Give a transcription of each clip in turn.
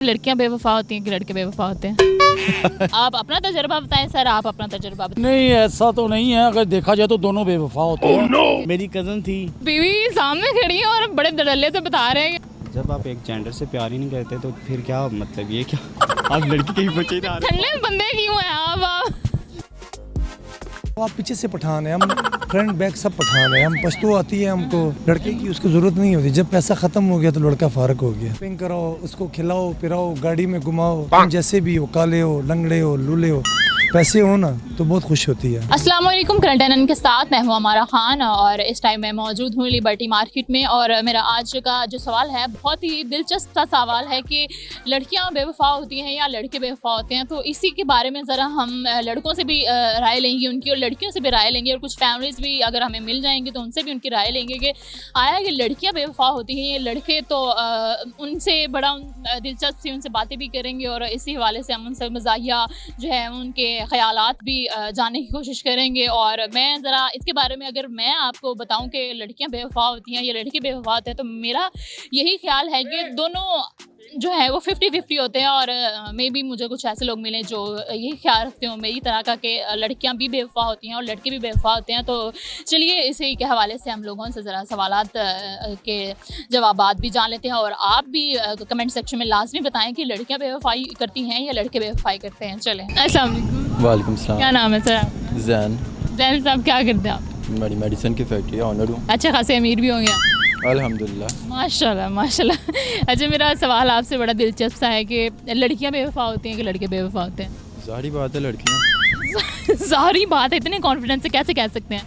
लड़कियां बेवफा होती हैं कि लड़के बेवफा होते हैं? आप अपना तजुर्बा बताएं सर, आप अपना तजुर्बा बताएं। नहीं, ऐसा तो नहीं है। अगर देखा जाए तो दोनों बेवफा होते हैं। no! मेरी कज़न थी। बीवी सामने खड़ी है और बड़े धड़ल्ले से बता रहे हैं। जब आप एक जेंडर से प्यार ही नहीं करते तो फिर क्या मतलब, ये क्या आप लड़की के ही बच्चे ही ठंडे बंदे क्यों हैं आप? आप पीछे से पठान है, हम फ्रंट बैक सब पठान है। हम पश्तो आती है हमको, लड़के की उसको जरूरत नहीं होती। जब पैसा खत्म हो गया तो लड़का फारक हो गया। पिंग कराओ, उसको खिलाओ पिलाओ, गाड़ी में घुमाओ, तुम जैसे भी हो, काले हो, लंगड़े हो, लूले हो, पैसे हो ना तो बहुत खुश होती है। अस्सलाम वालेकुम, करंट एनन के साथ मैं हूं अमारा खान और इस टाइम मैं मौजूद हूं लिबर्टी मार्केट में। और मेरा आज का जो सवाल है बहुत ही दिलचस्प सा सवाल है कि लड़कियां बेवफा होती हैं या लड़के बेवफा होते हैं। तो इसी के बारे में ज़रा हम लड़कों से भी राय लेंगे उनकी, और लड़कियों से भी राय लेंगे, और कुछ फैमिलीज़ भी अगर हमें मिल जाएंगी तो उनसे भी उनकी राय लेंगे कि आया कि लड़कियाँ बेवफा होती हैं, ये लड़के तो उनसे बड़ा दिलचस्प सी उनसे बातें भी करेंगे और इसी हवाले से हम उनसे मज़ाहिया जो है उनके ख़यालात भी जानने की कोशिश करेंगे। और मैं ज़रा इसके बारे में अगर मैं आपको बताऊं कि लड़कियां बेवफा होती हैं या लड़के बेवफा होते हैं, तो मेरा यही ख्याल है कि दोनों जो है वो 50-50 होते हैं। और मे भी मुझे कुछ ऐसे लोग मिले जो यही ख्याल रखते हो मेरी तरह का कि लड़कियां भी बेवफा होती हैं और लड़के भी बेवफा होते हैं। तो चलिए इसी के हवाले से हम लोगों से ज़रा सवालात के जवाबात भी जान लेते हैं। और आप भी कमेंट सेक्शन में लाजमी बताएं कि लड़कियां बेवफाई करती हैं या लड़के बेवफाई करते हैं। चलें, अस्सलाम वालेकुम। वालेकुम सलाम। क्या नाम है सर आपका? जैन। जैन साहब, क्या करते हैं आप? बड़ी मेडिसिन की फैक्ट्री ऑनर हूँ। अच्छे खासे अमीर भी होंगे आप? अल्हम्दुलिल्लाह। माशाल्लाह माशाल्लाह। अच्छा, मेरा सवाल आपसे बड़ा दिलचस्प सा है कि लड़कियां बेवफा होती हैं कि लड़के बेवफा होते हैं? जाहिर बात है लड़कियाँ। सारी बात है, इतने कॉन्फिडेंस से कैसे कह सकते हैं?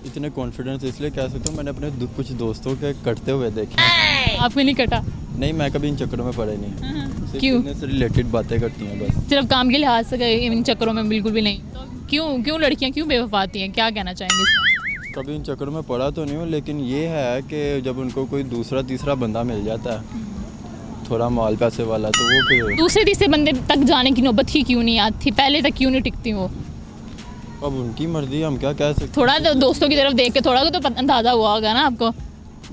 इतने कॉन्फिडेंस इसलिए कह सकता हूँ, मैंने अपने कुछ दोस्तों के कटते हुए देखे। आपको नहीं कटा? नहीं, मैं कभी इन चक्करों में पड़ा ही नहीं। सिर्फ क्यों? बिजनेस से रिलेटेड बातें करती हैं बस। सिर्फ काम के लिहाज से गए, इन चक्करों में बिल्कुल भी नहीं? तो क्यों लड़कियां क्यों बेवफा होती हैं, क्या कहना चाहेंगे इसमें? कभी इन चक्करों में पड़ा तो नहीं हूँ, लेकिन ये है कि जब उनको कोई दूसरा तीसरा बंदा मिल जाता है थोड़ा माल पैसे वाला, तो वो फिर दूसरे तीसरे बंदे तक जाने की नौबत ही क्यों नहीं आती? पहले तक क्यों नहीं टिकती वो? अब उनकी मर्जी, हम क्या कह सकते। थोड़ा तो दोस्तों की तरफ देख के थोड़ा तो अंदाज़ा हुआ होगा ना आपको?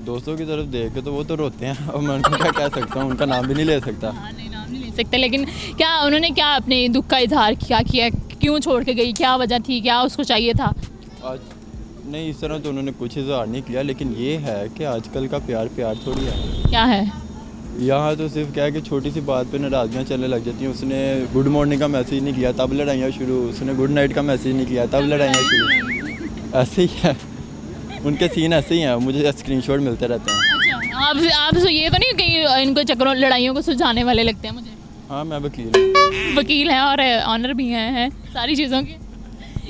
दोस्तों की तरफ देख के तो वो तो रोते हैं। अब मैं उनको क्या कह सकता हूँ, उनका नाम भी नहीं ले सकता। नहीं, नाम नहीं ले सकते, लेकिन क्या उन्होंने क्या अपने दुख का इजहार क्या किया? क्यों छोड़ के गई? क्या वजह थी? क्या उसको चाहिए था? आज नहीं, इस तरह तो उन्होंने कुछ इजहार नहीं किया, लेकिन ये है कि आजकल का प्यार थोड़ी है। क्या है? यहाँ तो सिर्फ क्या है कि छोटी सी बात पे नाराज़गियाँ चलने लग जाती हैं। उसने गुड मॉर्निंग का मैसेज नहीं किया तब लड़ाइयाँ शुरू, उसने गुड नाइट का मैसेज नहीं किया तब लड़ाइयाँ शुरू। ऐसे ही है, उनके सीन ऐसे ही हैं, मुझे स्क्रीनशॉट मिलते रहते हैं। अच्छा, आप ये तो नहीं कहीं इनको चक्करों लड़ाइयों को सुलझाने वाले लगते हैं मुझे? हाँ, मैं वकील हैं और ऑनर भी हैं सारी चीज़ों के।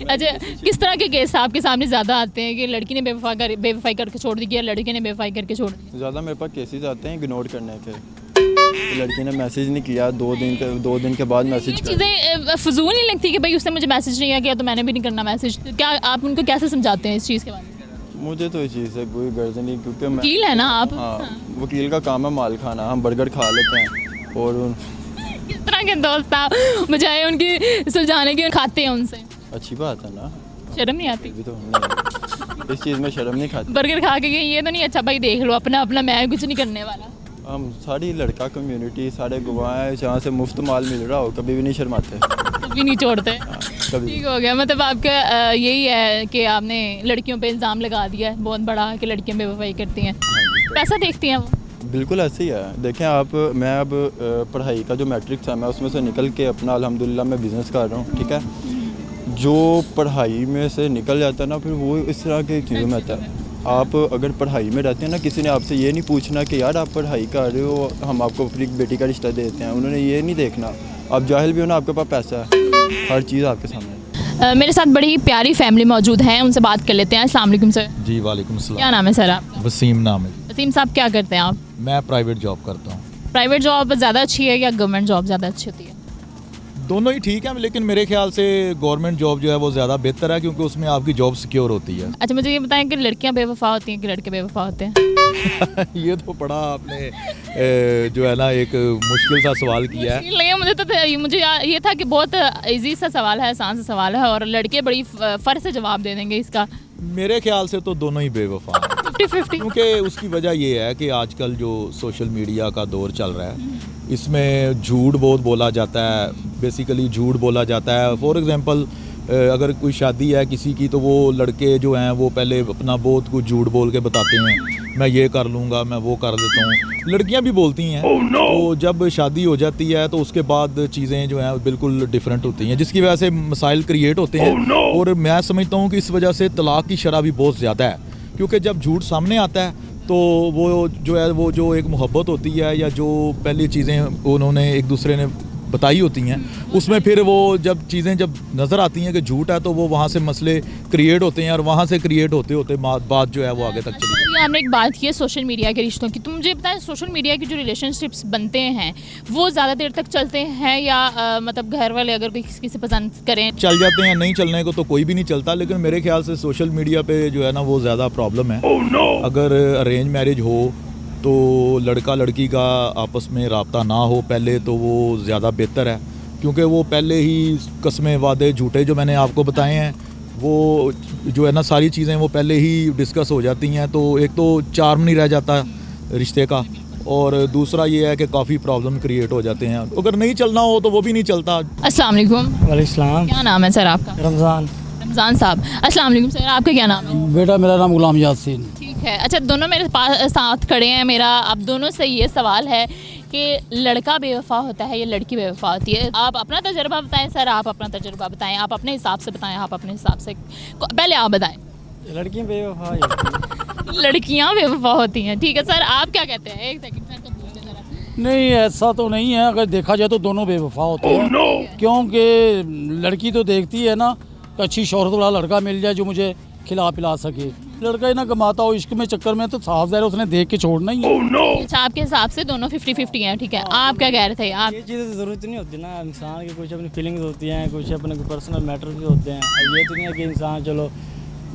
अच्छा, किस तरह के केस आपके सामने ज़्यादा आते हैं कि लड़की ने बेवफाई करके छोड़ दी या लड़के ने बेवफाई करके छोड़ दी? ज़्यादा मेरे पास केसेस आते हैं इग्नोर करने के। लड़की ने मैसेज नहीं किया, 2 दिन के बाद मैसेज कर। चीज़ें फजूल नहीं लगती कि भाई उसने मुझे मैसेज नहीं किया तो मैंने भी नहीं करना मैसेज? क्या आप उनको कैसे समझाते हैं इस चीज़ के बारे में? मुझे तो इस चीज़ से कोई गर्ज नहीं, क्योंकि मैं वकील है ना आप? हाँ, वकील का काम है माल खाना। हम बर्गर खा लेते हैं और किस तरह के दोस्त आप बजाय उनकी सुलझाने के खाते हैं उनसे? अच्छी बात है ना, शर्म नहीं आती? भी तो नहीं, इस चीज़ में शर्म नहीं खाती। बर्गर खा के ये तो नहीं अच्छा भाई देख लो अपना मैं कुछ नहीं करने वाला? हम सारी लड़का कम्युनिटी सारे गवाह हैं, जहाँ से मुफ्त माल मिल रहा हो कभी भी नहीं शर्माते, कभी नहीं छोड़ते। कभी। ठीक हो गया, मतलब आपका यही है कि आपने लड़कियों पे इल्ज़ाम लगा दिया है बहुत बड़ा कि लड़कियां बेवफाई करती हैं, पैसा देखती हैं वो? बिल्कुल ऐसे ही है। देखें आप, मैं अब पढ़ाई का जो मैट्रिक्स है मैं उसमें से निकल के अपना अल्हम्दुलिल्लाह मैं बिज़नेस कर रहा हूँ, ठीक है। जो पढ़ाई में से निकल जाता है ना, फिर वो इस तरह की चीज़ों में आता है। आप अगर पढ़ाई में रहते हैं ना, किसी ने आपसे ये नहीं पूछना कि यार आप पढ़ाई कर रहे हो, हम आपको अपनी बेटी का रिश्ता देते हैं। उन्होंने ये नहीं देखना आप जाहिल भी हो ना, आपके पास पैसा है, हर चीज़ आपके सामने। मेरे साथ बड़ी प्यारी फैमिली मौजूद है, उनसे बात कर लेते हैं। अस्सलाम वालेकुम सर। जी वालेकुम सलाम। क्या नाम है सर आपका? वसीम नाम है। वसीम साहब, क्या करते हैं आप? मैं प्राइवेट जॉब करता हूँ। प्राइवेट जॉब ज़्यादा अच्छी है या गवर्नमेंट जॉब ज़्यादा अच्छी होती है? दोनों ही ठीक है, लेकिन मेरे ख्याल से गवर्नमेंट जॉब जो है वो ज़्यादा बेहतर है, क्योंकि उसमें आपकी जॉब सिक्योर होती है। अच्छा, मुझे ये बताएं कि लड़कियां बेवफा होती हैं कि लड़के बेवफा होते हैं? ये तो बड़ा आपने जो है ना एक मुश्किल सा सवाल किया है। नहीं, मुझे ये था कि बहुत इजी सा सवाल है, आसान सा सवाल है, और लड़के बड़ी फर्क से जवाब दे देंगे इसका। मेरे ख्याल से तो दोनों ही बेवफा हैं। 50-50। क्योंकि उसकी वजह ये है कि आजकल जो सोशल मीडिया का दौर चल रहा है इसमें झूठ बहुत बोला जाता है, बेसिकली झूठ बोला जाता है। फॉर एग्जांपल अगर कोई शादी है किसी की तो वो लड़के जो हैं वो पहले अपना बहुत कुछ झूठ बोल के बताते हैं, मैं ये कर लूँगा, मैं वो कर देता हूँ। लड़कियाँ भी बोलती हैं। तो जब शादी हो जाती है तो उसके बाद चीज़ें जो हैं बिल्कुल डिफरेंट होती हैं, जिसकी वजह से मसाइल क्रिएट होते हैं। और मैं समझता हूँ कि इस वजह से तलाक़ की शरह भी बहुत ज़्यादा है, क्योंकि जब झूठ सामने आता है तो वो जो है वो जो एक मोहब्बत होती है या जो पहली चीज़ें उन्होंने एक दूसरे ने बताई होती हैं, उसमें फिर वो जब चीज़ें जब नज़र आती हैं कि झूठ है तो वो वहाँ से मसले क्रिएट होते हैं, और वहाँ से क्रिएट होते होते बात जो है वो आगे तक चली जाती है। ये हमने एक बात की है सोशल मीडिया के रिश्तों की, तो मुझे बताएं सोशल मीडिया की जो रिलेशनशिप्स बनते हैं वो ज़्यादा देर तक चलते हैं या मतलब घर वाले अगर कोई किसी से पसंद करें चल जाते हैं, नहीं चलने को तो कोई भी नहीं चलता। लेकिन मेरे ख्याल से सोशल मीडिया पे जो है ना वो ज़्यादा प्रॉब्लम है। अगर अरेंज मैरिज हो तो लड़का लड़की का आपस में रब्ता ना हो पहले तो वो ज़्यादा बेहतर है, क्योंकि वो पहले ही कस्में वादे झूठे जो मैंने आपको बताए हैं वो जो है ना सारी चीज़ें वो पहले ही डिस्कस हो जाती हैं। तो एक तो चार्म नहीं रह जाता रिश्ते का, और दूसरा ये है कि काफ़ी प्रॉब्लम क्रिएट हो जाते हैं। अगर नहीं चलना हो तो वो भी नहीं चलता। अस्सलाम वालेकुम। वालेकुम। क्या नाम है सर आपका? रमज़ान। रमज़ान साहब, अस्सलाम वालेकुम सर, आपका क्या नाम है? बेटा मेरा नाम गुलाम यासीन। ठीक है, अच्छा दोनों मेरे पास साथ खड़े हैं। मेरा आप दोनों से ये सवाल है कि लड़का बेवफा होता है या लड़की बेवफा होती है? आप अपना तजुर्बा बताएं सर, आप अपना तजुर्बा बताएं, आप अपने हिसाब से बताएं, आप अपने हिसाब से पहले आप बताएं। लड़कियाँ बेवफा होती हैं। लड़कियाँ बेवफा होती हैं, ठीक है सर, आप क्या कहते हैं? एक सेकंड सर, तो बोलिए ज़रा। नहीं ऐसा तो नहीं है, अगर देखा जाए तो दोनों बेवफा होते हैं। क्योंकि लड़की तो देखती है ना कि अच्छी शोहरत वाला लड़का मिल जाए जो मुझे खिला पिला सके। लड़का ही ना कमाता हो इश्क में चक्कर में तो साफ ज़ाहिर है उसने देख के छोड़ना ही है। अच्छा, आपके हिसाब से दोनों 50-50 हैं, ठीक है। आप क्या कह रहे थे? आप ये चीज़ें तो ज़रूरत नहीं होती ना, इंसान की कुछ अपनी फीलिंग्स होती हैं, कुछ अपने पर्सनल मैटर भी होते हैं। अब ये तो नहीं है कि इंसान चलो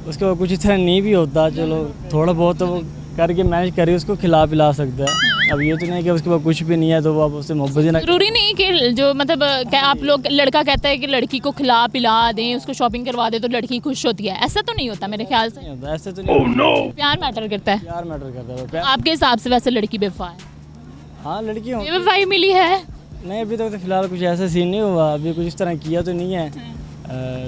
उसके बाद कुछ इस तरह नहीं भी होता, चलो थोड़ा बहुत तो वो करके मैनेज करके उसको खिला पिला सकता है। अब ये तो नहीं है कि उसके बाद कुछ भी नहीं है तो वो आप उससे मोहब्बत ही ना। जरूरी नहीं कि जो मतलब क्या आप लोग लड़का कहता है कि लड़की को खिला पिला दें, उसको शॉपिंग करवा दे तो लड़की खुश होती है, ऐसा तो नहीं होता मेरे ख्याल से। नहीं होता, ऐसे तो नहीं। प्यार मैटर करता है। प्यार मैटर करता है प्यार। आपके हिसाब से वैसे लड़की बेवफा है? हाँ लड़की हो। बेवफाई मिली है? नहीं अभी तक तो फिलहाल कुछ ऐसा सीन नहीं हुआ, अभी कुछ इस तरह किया तो नहीं है।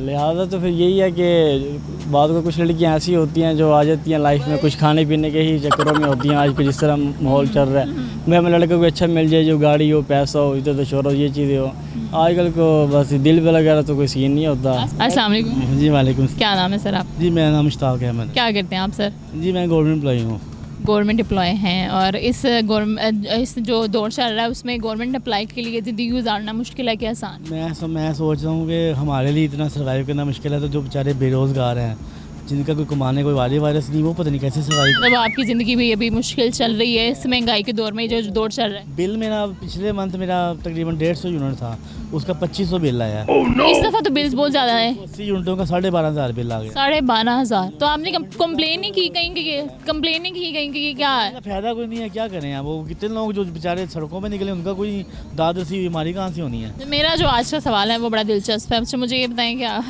लिहाजा तो फिर यही है कि बाद में कुछ लड़कियां ऐसी होती हैं जो आ जाती हैं लाइफ में कुछ खाने पीने के ही चक्करों में होती हैं। आज के जिस तरह माहौल चल रहा है, मैं हमें लड़के को अच्छा मिल जाए, जो गाड़ी हो, पैसा हो, इधर तो शोहरत, ये चीज़ें हो। आजकल को बस दिल पे लगा तो कोई सीन नहीं होता। अस्सलाम वालेकुम। जी वालेकुम। क्या नाम है सर आप? जी मेरा नाम मुश्ताक अहमद। क्या करते हैं आप सर? जी मैं गवर्नमेंट एम्प्लॉई हूँ। गवर्नमेंट एम्प्लॉय हैं, और इस जो दौर चल रहा है उसमें गवर्नमेंट अप्लाई के लिए ज़िंदगी गुजारना मुश्किल है कि आसान? मैं सोच रहा हूँ कि हमारे लिए इतना सर्वाइव करना मुश्किल है, तो जो बेचारे बेरोज़गार हैं जिनका कोई कमाने कोई वायरस नहीं, वो पता नहीं कैसे सर्वाइव। मतलब आपकी ज़िंदगी भी अभी मुश्किल चल रही है इस महंगाई के दौर में, जो दौर चल रहा है। बिल मेरा पिछले मंथ मेरा तकरीबन 150 यूनिट था, उसका 2500 बिल आया है। इस दफ़ा तो बिल्स बहुत ज़्यादा है, 80 यूनिटों का 12,500 बिल आ गया। 12,500। तो आपने कंप्लेन नहीं की कहीं कि कंप्लेन नहीं की कहीं कि क्या है? फ़ायदा कोई नहीं है, क्या करें आप? वो कितने लोग जो बेचारे सड़कों में निकले उनका कोई दाद सी बीमारी कहाँ से होनी है? तो मेरा जो आज का सवाल है वो बड़ा दिलचस्प है। अच्छा मुझे ये बताएं, क्या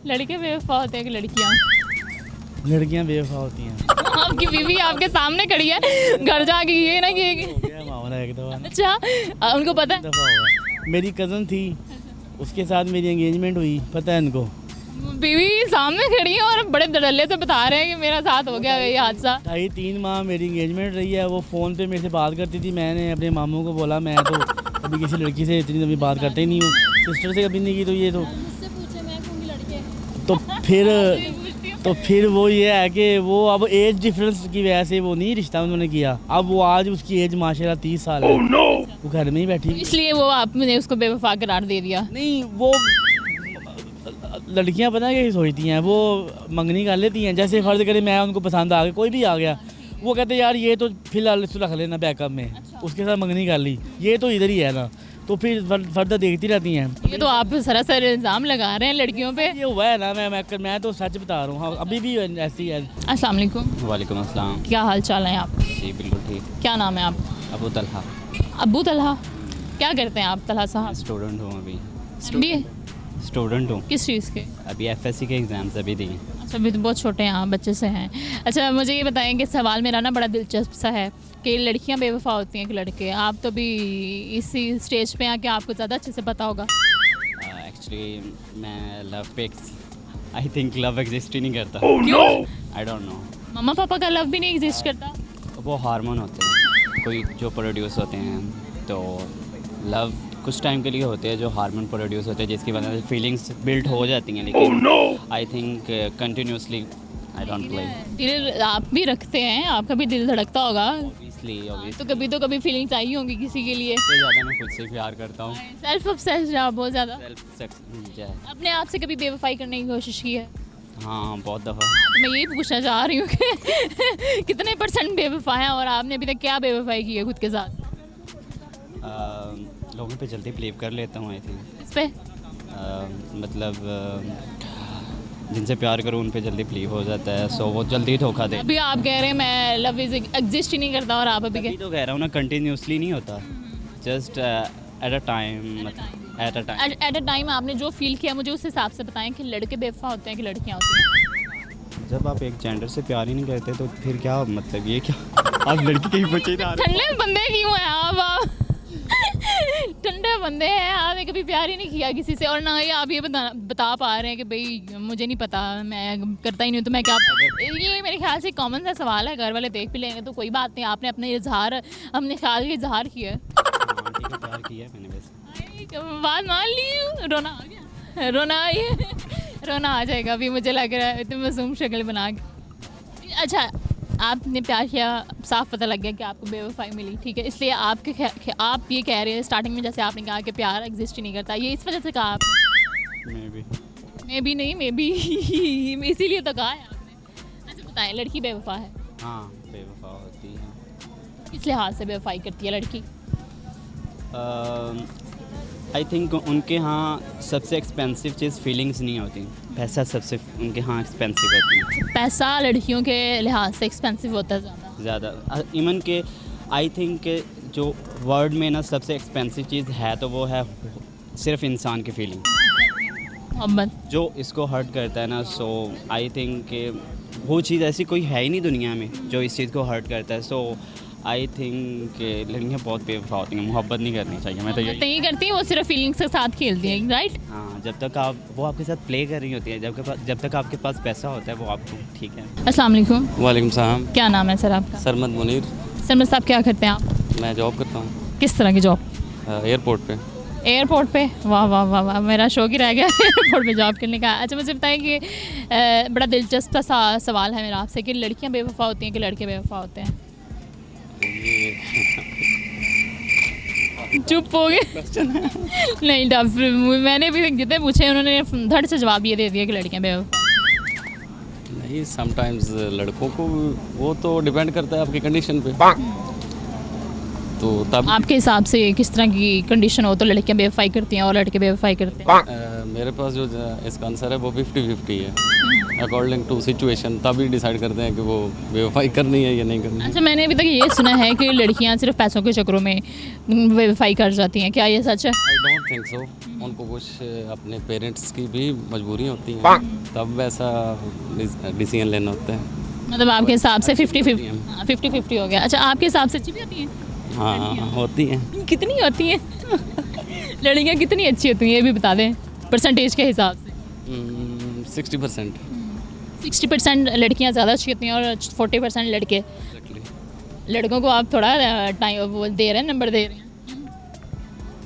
लड़के बेवफा होते हैं कि लड़कियाँ? लड़कियाँ बेवफा होती हैं। आपकी बीवी आपके सामने खड़ी है, घर जाके ये ना कि क्या मामला है एक दफ़ा? अच्छा उनको पता है? दफ़ा हुआ। मेरी कज़न थी, उसके साथ मेरी एंगेजमेंट हुई, पता है इनको। बीवी सामने खड़ी है और बड़े धड़ल्ले से बता रहे हैं कि मेरा साथ हो गया ये हादसा। 2.5-3 माह मेरी एंगेजमेंट रही है। वो फ़ोन पे मेरे से बात करती थी, मैंने अपने मामू को बोला मैं तो कभी किसी लड़की से इतनी कभी बात करते ही नहीं हूँ, सिस्टर से कभी नहीं की। तो ये तो फिर वो ये है कि वो अब एज डिफरेंस की वजह से वो नहीं रिश्ता उन्होंने किया। अब वो आज उसकी एज माशाल्लाह 30 साल है। वो घर में ही बैठी, इसलिए वो आपने उसको बेवफा करार दे दिया? नहीं वो लड़कियां पता है क्या सोचती हैं, वो मंगनी कर लेती हैं। जैसे फ़र्ज़ करें मैं उनको पसंद आ गया, कोई भी आ गया, वो कहते यार ये तो फिलहाल इसको रख लेना बैकअप में। उसके साथ मंगनी कर ली, ये तो इधर ही है ना, तो फिर फर्दर देखती रहती हैं। ये तो आप सरासर इल्ज़ाम लगा रहे हैं लड़कियों पे। ये हुआ है ना, मैं तो सच बता रहा हूँ। हाँ अभी भी ऐसी है। अस्सलाम वालेकुम। वालेकुम अस्सलाम। क्या हाल चाल है आप? जी बिल्कुल ठीक। क्या नाम है आप? अबू तलहा। अबू तलहा, क्या करते हैं आप तलहा साहब? स्टूडेंट हूँ अभी। MBA? स्टूडेंट हूँ किस चीज़ के? अभी FSC के एग्ज़ाम्स अभी दिए। अभी तो बहुत छोटे हैं आप, बच्चे से हैं। अच्छा मुझे ये बताएं कि सवाल मेरा ना बड़ा दिलचस्प सा है कि लड़कियां बेवफा होती हैं कि लड़के, आप तो भी इसी स्टेज पे हैं कि आपको ज़्यादा अच्छे से पता होगा। एक्चुअली मैं लव पे आई थिंक लव एग्जिस्ट ही नहीं करता। क्यों? आई डोंट नो, मम्मा पापा का लव भी नहीं एग्जिस्ट करता? वो हार्मोन होते हैं कोई जो प्रोड्यूस होते हैं, तो लव कुछ टाइम के लिए होते हैं जो हार्मोन प्रोड्यूस होते हैं जिसकी वजह से फीलिंग्स बिल्ड हो जाती हैं, लेकिन I think continuously I don't play. दिल आप भी रखते हैं, आपका भी दिल धड़कता होगा ऑब्वियसली तो कभी फीलिंग्स आई होंगी किसी के लिए। सबसे ज़्यादा मैं खुद से प्यार करता हूँ। सेल्फ ऑब्सेस्ड आप बहुत ज़्यादा। सेल्फ अपने आप से कभी बेवफाई करने की कोशिश की है? हाँ बहुत दफ़ा। तो मैं यही पूछना चाह रही हूँ कि कितने % बेवफा हैं और आपने अभी तक क्या बेवफाई की है खुद के साथ? लोगों पे जल्दी बिलीव कर लेता हूँ आई थिंक। इस पे मतलब जिनसे प्यार करूँ उन पे जल्दी बिलीव हो जाता है, सो वो जल्दी धोखा दे। अभी आप कह रहे हैं मैं लव इज एग्जिस्ट ही नहीं करता और आप अभी अभी तो कह रहा हूँ ना, कंटिन्यूसली नहीं होता, जस्ट एट अ टाइम, मतलब एट अ टाइम आपने जो फील किया मुझे उस हिसाब से बताएं कि लड़के बेवफा होते हैं कि लड़कियाँ होती हैं? जब आप एक जेंडर से प्यार ही नहीं करते तो फिर क्या मतलब, ये क्या आप लड़की के ही बचे ना। ठंडे बंदे क्यों हैं आप ठंडे बंदे हैं, आपने कभी प्यार ही नहीं किया किसी से और ना ही आप ये बता पा रहे हैं कि भाई मुझे नहीं पता, मैं करता ही नहीं हूँ तो मैं क्या। ये मेरे ख्याल से कॉमन सा सवाल है, घर वाले देख भी लेंगे तो कोई बात नहीं, आपने अपने इजहार, अपने ख्याल का इजहार किया है। ठीक है, प्यार किया है मैंने वैसे। बात मान ली, रोना आ गया, रोना आ जाएगा अभी मुझे लग रहा है इतनी मासूम शक्ल बना के। अच्छा आपने प्यार किया, साफ पता लग गया कि आपको बेवफाई मिली, ठीक है, इसलिए आप ये कह रहे हैं स्टार्टिंग में जैसे आपने कहा कि प्यार एग्जिस्ट ही नहीं करता, ये इस वजह से कहा आपने? मे बी इसीलिए तो कहा है आपने। अच्छा बताएं, लड़की बेवफा है? हाँ बेवफा होती है। किस लिहाज से बेवफाई करती है लड़की? आई थिंक उनके यहाँ सबसे एक्सपेंसिव चीज़ फीलिंग्स नहीं होती, पैसा सबसे उनके यहाँ एक्सपेंसिव होती है। पैसा लड़कियों के लिहाज से एक्सपेंसिव होता है ज़्यादा। इवन के आई थिंक जो वर्ल्ड में ना सबसे एक्सपेंसिव चीज़ है तो वो है सिर्फ इंसान की फीलिंग, मोहब्बत। जो इसको हर्ट करता है ना, सो आई थिंक वो चीज़ ऐसी कोई है ही नहीं दुनिया में जो इस चीज़ को हर्ट करता है। सो आई थिंक लड़कियाँ बहुत बेवफा होती हैं, मोहब्बत नहीं करनी चाहिए। मैं तो यही नहीं करती, वो सिर्फ फीलिंग्स के साथ खेलती हैं, राइट? हाँ, जब तक वो आपके साथ प्ले कर रही होती है, जब तक आपके पास पैसा होता है वो आपको ठीक है। अस्सलाम वालेकुम। वालेकुम सलाम। क्या नाम है सर आपका? सरमद मुनीर। सरमद साहब क्या करते हैं आप? मैं जॉब करता हूँ। किस तरह की जॉब? एयरपोर्ट पे। एयरपोर्ट पे? वाह वाह वाह वाह, मेरा शौक ही रह गया एयरपोर्ट पे जॉब करने का। अच्छा मुझे बताएं कि बड़ा दिलचस्प सा सवाल है मेरा आपसे कि लड़कियाँ बेवफा होती हैं कि लड़के बेवफा होते हैं? चुप हो गए नहीं डफ, मैंने भी जितने पूछे उन्होंने धड़ से जवाब ये दे दिया कि लड़कियां बेवफा। नहीं, समटाइम्स लड़कों को वो तो डिपेंड करता है आपकी कंडीशन पे, तो तब आपके हिसाब से किस तरह की कंडीशन हो तो लड़कियां बेवफाई करती हैं और लड़के बेवफाई करते हैं? मेरे पास जो इसका आंसर है वो 50-50 है, अकॉर्डिंग टू सिचुएशन तभी डिसाइड करते हैं कि वो बेवफाई करनी है या नहीं करनी। अच्छा मैंने अभी तक ये सुना है कि लड़कियां सिर्फ पैसों के चक्करों में बेवफाई कर जाती हैं, क्या ये सच है? I don't think so. उनको कुछ अपने पेरेंट्स की भी मजबूरी होती है, तब वैसा डिसीजन लेना होता है। मतलब आपके हिसाब से 50-50 हो गया। अच्छा आपके हिसाब से अच्छी भी होती हैं? हाँ होती हैं। कितनी होती हैं लड़कियां कितनी अच्छी होती हैं ये भी बता दें परसेंटेज के हिसाब से? 60%। 60% लड़कियां ज़्यादा अच्छी होती हैं और 40% लड़के। लड़कों को आप थोड़ा टाइम वो दे रहे हैं, नंबर दे रहे हैं।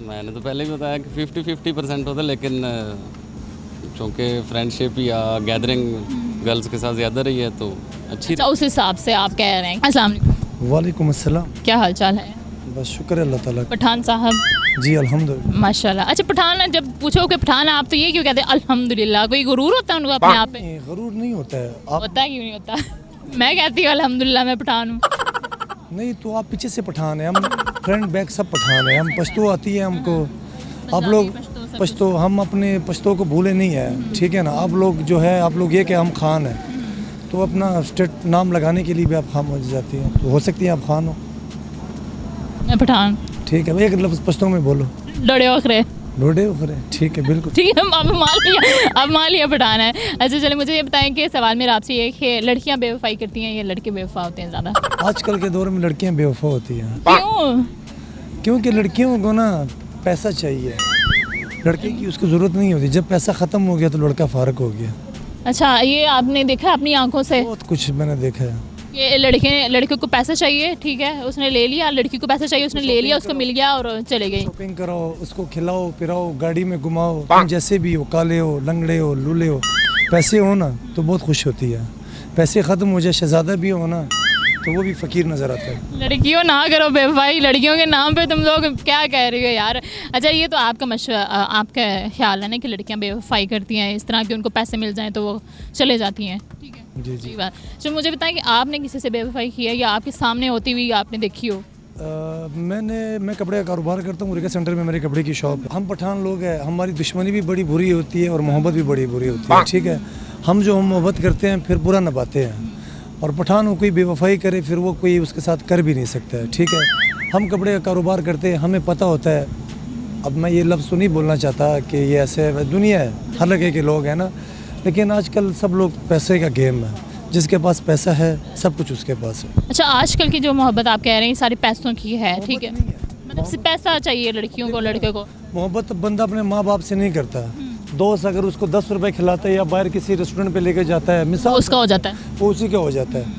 मैंने तो पहले ही बताया कि 50-50% होता है, लेकिन चूँकि फ्रेंडशिप या गैदरिंग गर्ल्स के साथ ज़्यादा रही है तो अच्छी। अच्छा उस हिसाब से आप कह रहे हैं। अस्सलाम वालेकुम। वालेकुम अस्सलाम। क्या हाल चाल है? बस शुक्र है अल्लाह ताला का। पठान साहब जी अल्हम्दुलिल्लाह। माशाल्लाह। अच्छा पठान, जब पूछो कि पठान आप तो ये क्यों कहते हैं अल्हम्दुलिल्लाह? कोई गुरूर होता है उनको अपने आप पे? नहीं, गरूर नहीं होता है। आप होता है क्यों नहीं होता? मैं कहती हूँ अल्हम्दुलिल्लाह मैं पठान हूँ। नहीं तो आप पीछे से पठान है, हम फ्रंट बैक सब पठान है, हम पश्तो आती है हमको। आप लोग पश्तो, हम अपने पश्तो को भूले नहीं है, ठीक है ना। आप लोग जो है, आप लोग ये कि हम खान है तो अपना स्टेट नाम लगाने के लिए भी आप खान हो जाती हैं, तो हो सकती है आप खान हो। मैं पठान। ठीक है, एक लफ्ज़ पश्तो में बोलो। डरे वखरे। ढूंढे उखरे, ठीक है बिल्कुल। ठीक है, अब मान लिया पठान है। अच्छा चलिए मुझे ये बताएं कि सवाल मेरा आपसे ये है कि लड़कियां बेवफाई करती हैं या लड़के बेवफा होते हैं ज़्यादा? आजकल के दौर में लड़कियां बेवफा होती हैं, क्यों? क्योंकि लड़कियों को ना पैसा चाहिए, लड़के की उसकी ज़रूरत नहीं होती। जब पैसा ख़त्म हो गया तो लड़का फारग हो गया। अच्छा, ये आपने देखा अपनी आंखों से बहुत कुछ मैंने देखा है। कि लड़के को पैसा चाहिए, ठीक है, उसने ले लिया, लड़की को पैसा चाहिए, उसने ले लिया, उसको मिल गया और चले गई। शॉपिंग कराओ, उसको खिलाओ पिलाओ, गाड़ी में घुमाओ, तुम जैसे भी हो, काले हो, लंगड़े हो, लूले हो, पैसे हो ना तो बहुत खुश होती है। पैसे ख़त्म हो जाए, शहज़ादा भी हो ना तो वो भी फ़कीर नज़र आता है। लड़कियों ना करो बेवफाई, लड़कियों के नाम पे तुम लोग क्या कह रही हो यार। अच्छा ये तो आपका आपका ख्याल है ना कि लड़कियां बेवफाई करती हैं, इस तरह के उनको पैसे मिल जाएं तो वो चले जाती हैं, ठीक है जी जी। बात। तो मुझे बताएं कि आपने किसी से बेवफाई की है या आपके सामने होती हुई आपने देखी हो? मैं कपड़े का कारोबार करता हूँ, मुर्गा सेंटर में मेरी कपड़े की शॉप है। हम पठान लोग हैं, हमारी दुश्मनी भी बड़ी बुरी होती है और मोहब्बत भी बड़ी बुरी होती है, ठीक है। हम जो मोहब्बत करते हैं फिर बुरा नभाते हैं, और पठान कोई बेवफाई करे फिर वो कोई उसके साथ कर भी नहीं सकता है, ठीक है। हम कपड़े का कारोबार करते हैं, हमें पता होता है। अब मैं ये लफ्ज़ तो नहीं बोलना चाहता कि ये ऐसे दुनिया है, हर लगे के लोग हैं ना, लेकिन आजकल सब लोग पैसे का गेम है, जिसके पास पैसा है सब कुछ उसके पास है। अच्छा आजकल की जो मोहब्बत आप कह रहे हैं सारी पैसों की है, ठीक है, मतलब सिर्फ पैसा चाहिए लड़कियों को, लड़के को। मोहब्बत बंदा अपने माँ बाप से नहीं करता। दोस्त अगर उसको 10 रुपए खिलाता है या बाहर किसी रेस्टोरेंट पे लेके जाता है, मिसाल उसका हो जाता है, वो उसी का हो जाता है।